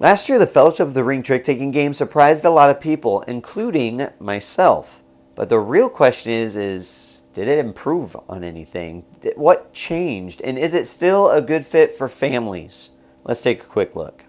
Last year, the Fellowship of the Ring trick-taking game surprised a lot of people, including myself. But the real question is did it improve on anything? What changed? And is it still a good fit for families? Let's take a quick look.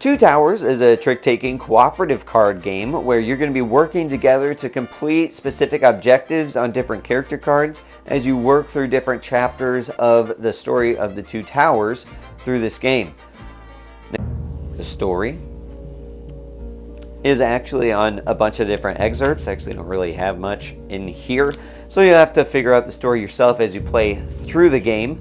Two Towers is a trick-taking cooperative card game where you're going to be working together to complete specific objectives on different character cards as you work through different chapters of the story of the Two Towers through this game. The story is actually on a bunch of different excerpts. Actually, don't really have much in here, so you have to figure out the story yourself as you play through the game.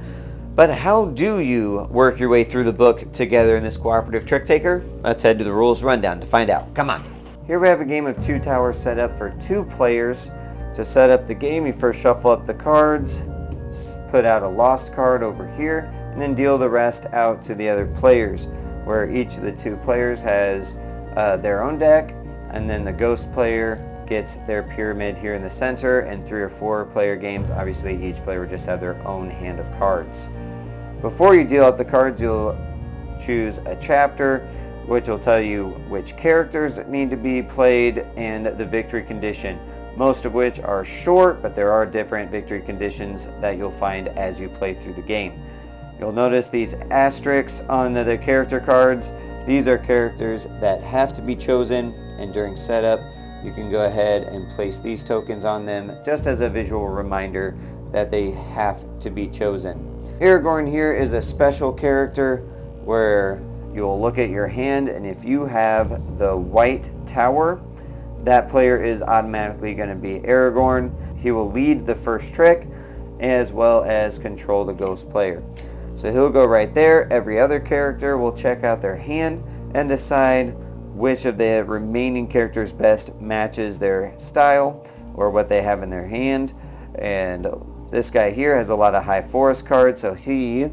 But how do you work your way through the book together in this cooperative trick taker? Let's head to the rules rundown to find out. Come on. Here we have a game of Two Towers set up for 2 players. To set up the game, you first shuffle up the cards, put out a lost card over here, and then deal the rest out to the other players, where each of the 2 players has their own deck, and then the ghost player gets their pyramid here in the center, and 3 or 4 player games, obviously each player would just have their own hand of cards. Before you deal out the cards, you'll choose a chapter, which will tell you which characters need to be played and the victory condition, most of which are short, but there are different victory conditions that you'll find as you play through the game. You'll notice these asterisks on the character cards. These are characters that have to be chosen, and during setup, you can go ahead and place these tokens on them just as a visual reminder that they have to be chosen. Aragorn here is a special character where you'll look at your hand, and if you have the white tower, that player is automatically going to be Aragorn. He will lead the first trick as well as control the ghost player. So he'll go right there. Every other character will check out their hand and decide which of the remaining characters best matches their style or what they have in their hand. And this guy here has a lot of high forest cards, so he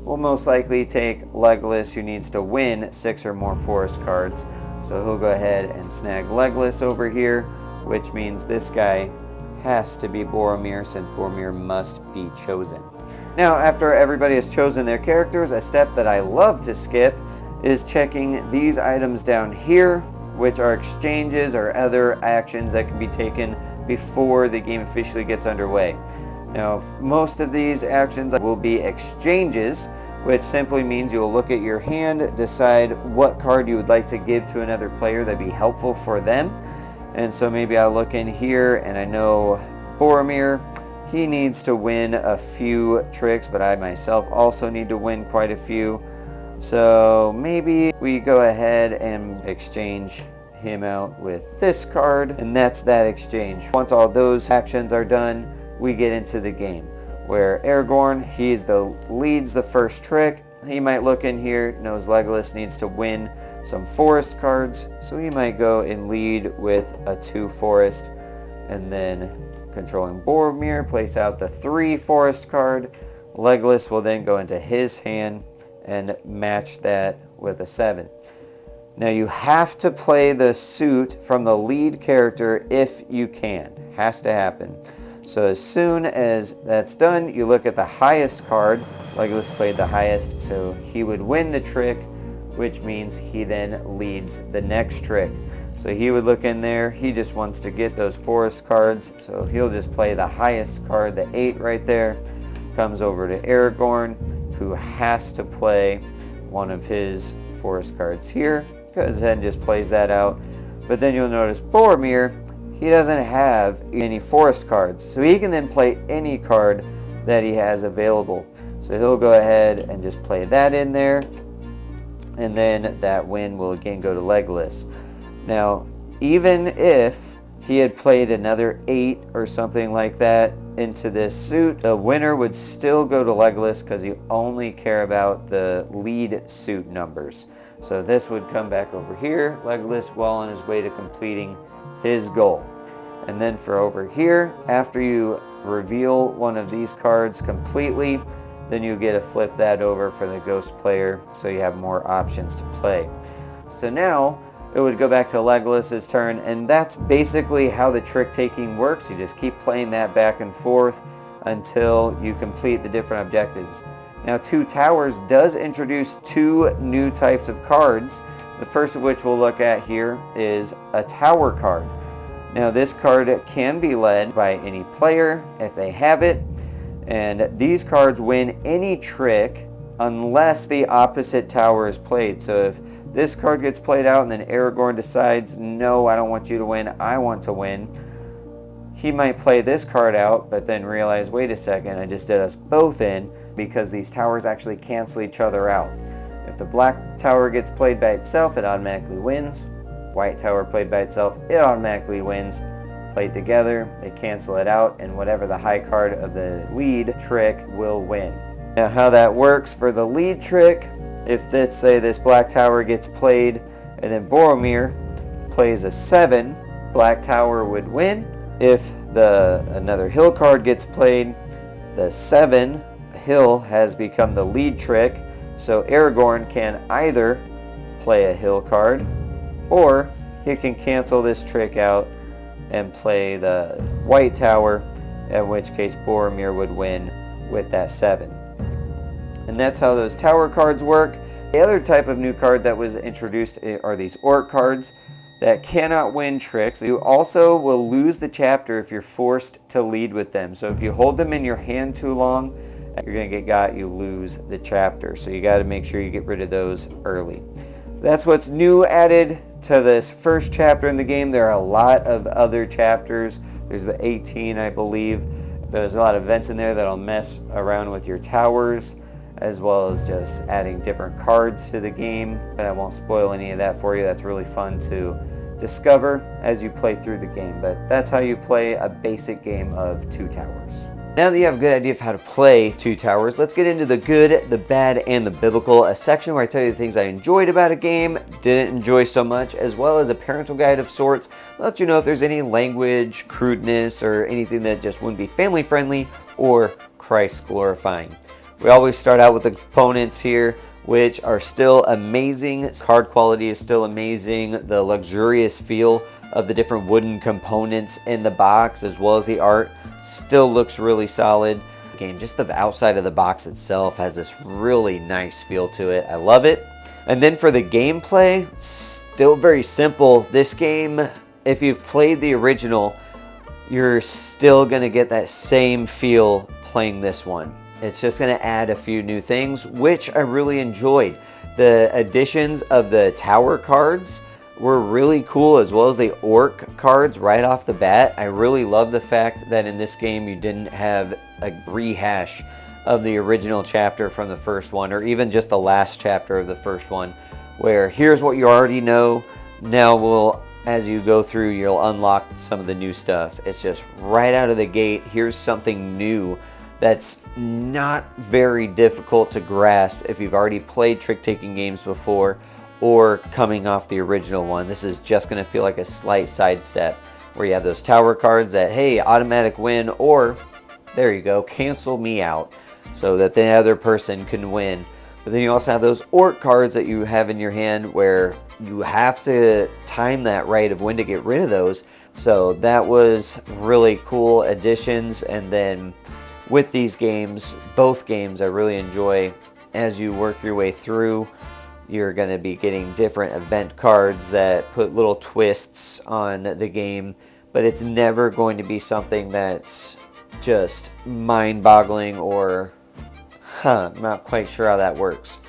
will most likely take Legolas, who needs to win 6 or more forest cards. So he'll go ahead and snag Legolas over here, which means this guy has to be Boromir, since Boromir must be chosen. Now, after everybody has chosen their characters, a step that I love to skip is checking these items down here, which are exchanges or other actions that can be taken before the game officially gets underway. Now, most of these actions will be exchanges, which simply means you'll look at your hand, decide what card you would like to give to another player that'd be helpful for them. And so maybe I'll look in here, and I know Boromir, he needs to win a few tricks, but I myself also need to win quite a few. So maybe we go ahead and exchange him out with this card, and that's that exchange. Once all those actions are done, we get into the game, where Aragorn, leads the first trick. He might look in here, knows Legolas needs to win some forest cards, so he might go and lead with a 2 forest, and then controlling Boromir, place out the 3 forest card. Legolas will then go into his hand and match that with a 7. Now you have to play the suit from the lead character if you can. Has to happen. So as soon as that's done, you look at the highest card. Legolas played the highest, so he would win the trick, which means he then leads the next trick. So he would look in there. He just wants to get those forest cards, so he'll just play the highest card, the 8 right there. Comes over to Aragorn, who has to play one of his forest cards here, because then just plays that out. But then you'll notice Boromir, he doesn't have any forest cards, so he can then play any card that he has available. So he'll go ahead and just play that in there, and then that win will again go to Legolas. Now, even if he had played another 8 or something like that into this suit, the winner would still go to Legolas, because you only care about the lead suit numbers. So this would come back over here, Legolas well on his way to completing his goal. And then for over here, after you reveal one of these cards completely, then you get to flip that over for the ghost player, so you have more options to play. So now it would go back to Legolas's turn, and that's basically how the trick taking works. You just keep playing that back and forth until you complete the different objectives. Now, Two Towers does introduce two new types of cards. The first of which we'll look at here is a tower card. Now, this card can be led by any player if they have it, and these cards win any trick unless the opposite tower is played. So if this card gets played out and then Aragorn decides, no, I don't want you to win, I want to win, he might play this card out, but then realize, wait a second, I just did us both in, because these towers actually cancel each other out. If the black tower gets played by itself, it automatically wins. White tower played by itself, it automatically wins. Played together, they cancel it out, and whatever the high card of the lead trick will win. Now, how that works for the lead trick, if let's say this black tower gets played and then Boromir plays a 7, black tower would win. If another hill card gets played, the 7 hill has become the lead trick, so Aragorn can either play a hill card or he can cancel this trick out and play the white tower, in which case Boromir would win with that 7. And that's how those tower cards work. The other type of new card that was introduced are these orc cards that cannot win tricks. You also will lose the chapter if you're forced to lead with them. So if you hold them in your hand too long, you're going to get got, you lose the chapter. So you got to make sure you get rid of those early. That's what's new added to this first chapter in the game. There are a lot of other chapters. There's about 18, I believe. There's a lot of events in there that'll mess around with your towers, as well as just adding different cards to the game. And I won't spoil any of that for you. That's really fun to discover as you play through the game. But that's how you play a basic game of Two Towers. Now that you have a good idea of how to play Two Towers, let's get into the good, the bad, and the biblical, a section where I tell you the things I enjoyed about a game, didn't enjoy so much, as well as a parental guide of sorts, let you know if there's any language, crudeness, or anything that just wouldn't be family friendly or Christ glorifying. We always start out with the components here, which are still amazing. Card quality is still amazing. The luxurious feel of the different wooden components in the box, as well as the art, still looks really solid. Again, just the outside of the box itself has this really nice feel to it. I love it. And then for the gameplay, still very simple. This game, if you've played the original, you're still going to get that same feel playing this one. It's just going to add a few new things, which I really enjoyed. The additions of the tower cards were really cool, as well as the orc cards right off the bat. I really love the fact that in this game you didn't have a rehash of the original chapter from the first one, or even just the last chapter of the first one, where here's what you already know. Now as you go through, you'll unlock some of the new stuff. It's just right out of the gate, here's something new that's not very difficult to grasp if you've already played trick-taking games before or coming off the original one. This is just going to feel like a slight sidestep where you have those tower cards that, hey, automatic win, or there you go, cancel me out so that the other person can win. But then you also have those orc cards that you have in your hand where you have to time that right of when to get rid of those. So that was really cool additions. And then with these games, both games I really enjoy, as you work your way through, you're going to be getting different event cards that put little twists on the game, but it's never going to be something that's just mind-boggling or, I'm not quite sure how that works.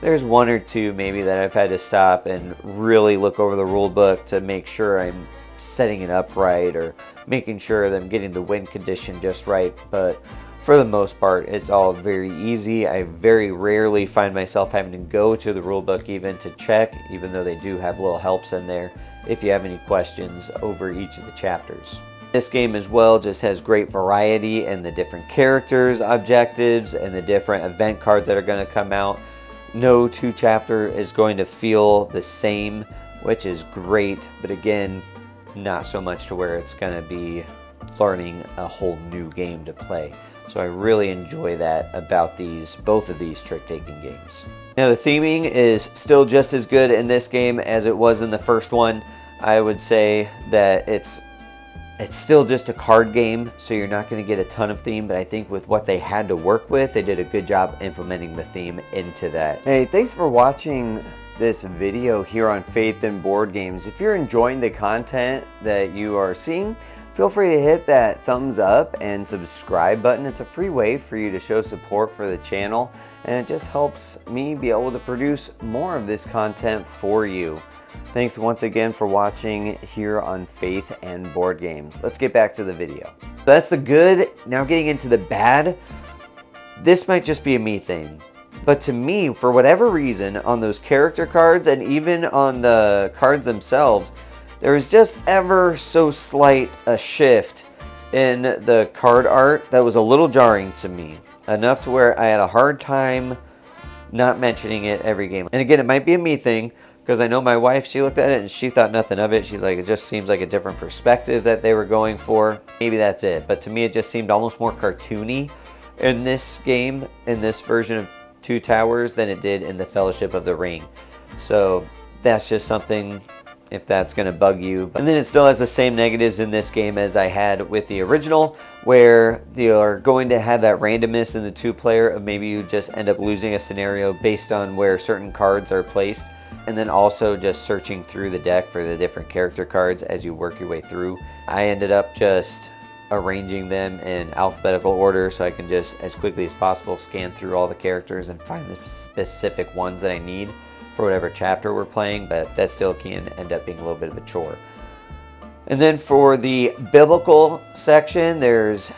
There's one or two maybe that I've had to stop and really look over the rule book to make sure I'm setting it up right, or making sure that I'm getting the win condition just right, but for the most part, it's all very easy. I very rarely find myself having to go to the rulebook even to check, even though they do have little helps in there if you have any questions over each of the chapters. This game as well just has great variety in the different characters, objectives, and the different event cards that are going to come out. No two chapter is going to feel the same, which is great, but again, not so much to where it's going to be learning a whole new game to play. So I really enjoy that about both of these trick-taking games. Now the theming is still just as good in this game as it was in the first one. I would say that it's It's still just a card game, so you're not going to get a ton of theme, but I think with what they had to work with, they did a good job implementing the theme into that. Hey, thanks for watching this video here on Faith and Board Games. If you're enjoying the content that you are seeing, feel free to hit that thumbs up and subscribe button. It's a free way for you to show support for the channel, and it just helps me be able to produce more of this content for you. Thanks once again for watching here on Faith and Board Games. Let's get back to the video. That's the good. Now getting into the bad. This might just be a me thing, but to me, for whatever reason, on those character cards and even on the cards themselves, there was just ever so slight a shift in the card art that was a little jarring to me. Enough to where I had a hard time not mentioning it every game. And again, it might be a me thing, because I know my wife, she looked at it and she thought nothing of it. She's like, it just seems like a different perspective that they were going for. Maybe that's it. But to me, it just seemed almost more cartoony in this game, in this version of Two Towers, than it did in the Fellowship of the Ring. So that's just something, if that's going to bug you. And then it still has the same negatives in this game as I had with the original, where you're going to have that randomness in the two-player of maybe you just end up losing a scenario based on where certain cards are placed. And then also just searching through the deck for the different character cards as you work your way through. I ended up just arranging them in alphabetical order so I can just, as quickly as possible, scan through all the characters and find the specific ones that I need for whatever chapter we're playing, but that still can end up being a little bit of a chore. And then for the biblical section, there's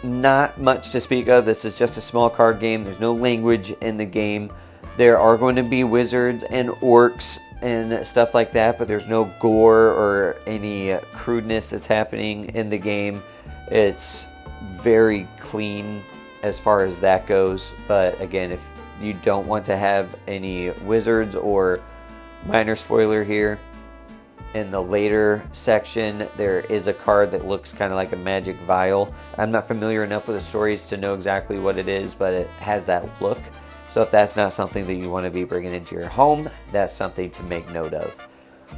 not much to speak of. This is just a small card game. There's no language in the game. There are going to be wizards and orcs and stuff like that, but there's no gore or any crudeness that's happening in the game. It's very clean as far as that goes. But again, if you don't want to have any wizards, or minor spoiler here, in the later section, there is a card that looks kind of like a magic vial. I'm not familiar enough with the stories to know exactly what it is, but it has that look. So if that's not something that you want to be bringing into your home, that's something to make note of.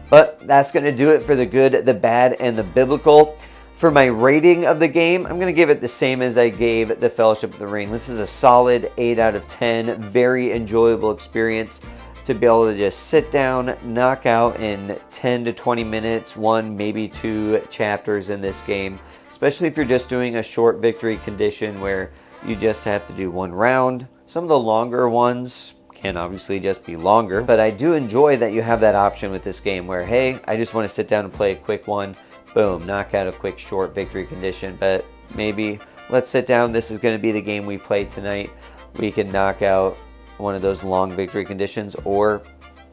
But that's going to do it for the good, the bad, and the biblical. For my rating of the game, I'm going to give it the same as I gave the Fellowship of the Ring. This is a solid 8 out of 10. Very enjoyable experience to be able to just sit down, knock out in 10 to 20 minutes, 1, maybe 2 chapters in this game. Especially if you're just doing a short victory condition where you just have to do 1 round. Some of the longer ones can obviously just be longer, but I do enjoy that you have that option with this game where, hey, I just want to sit down and play a quick one. Boom, knock out a quick short victory condition, but maybe let's sit down. This is going to be the game we play tonight. We can knock out one of those long victory conditions or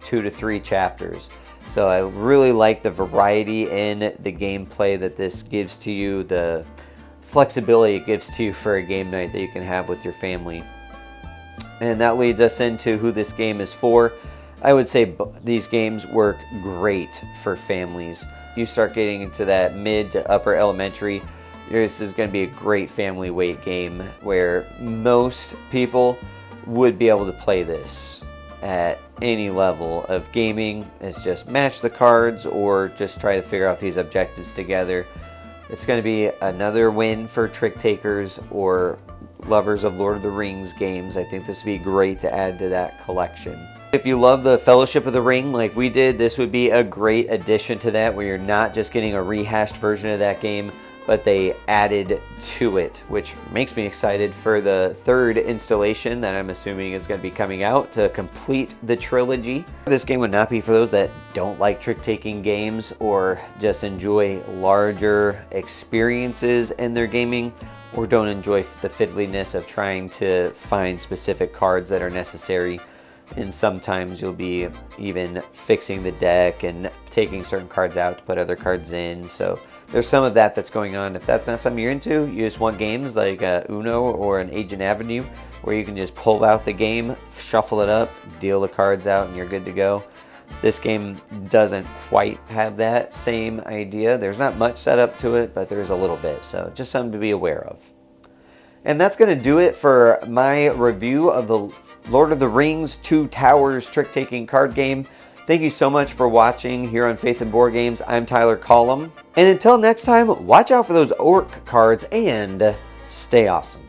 2 to 3 chapters. So I really like the variety in the gameplay that this gives to you, the flexibility it gives to you for a game night that you can have with your family. And that leads us into who this game is for. I would say these games work great for families. You start getting into that mid to upper elementary, this is going to be a great family weight game where most people would be able to play this at any level of gaming. It's just match the cards or just try to figure out these objectives together. It's going to be another win for trick takers or lovers of Lord of the Rings games. I think this would be great to add to that collection. If you love the Fellowship of the Ring like we did, this would be a great addition to that, where you're not just getting a rehashed version of that game, but they added to it, which makes me excited for the 3rd installation that I'm assuming is going to be coming out to complete the trilogy. This game would not be for those that don't like trick-taking games or just enjoy larger experiences in their gaming, or don't enjoy the fiddliness of trying to find specific cards that are necessary. And sometimes you'll be even fixing the deck and taking certain cards out to put other cards in. So there's some of that that's going on. If that's not something you're into, you just want games like Uno or an Agent Avenue, where you can just pull out the game, shuffle it up, deal the cards out, and you're good to go. This game doesn't quite have that same idea. There's not much set up to it, but there's a little bit. So just something to be aware of. And that's going to do it for my review of the Lord of the Rings Two Towers trick-taking card game. Thank you so much for watching here on Faith and Board Games. I'm Tyler Collum. And until next time, watch out for those orc cards and stay awesome.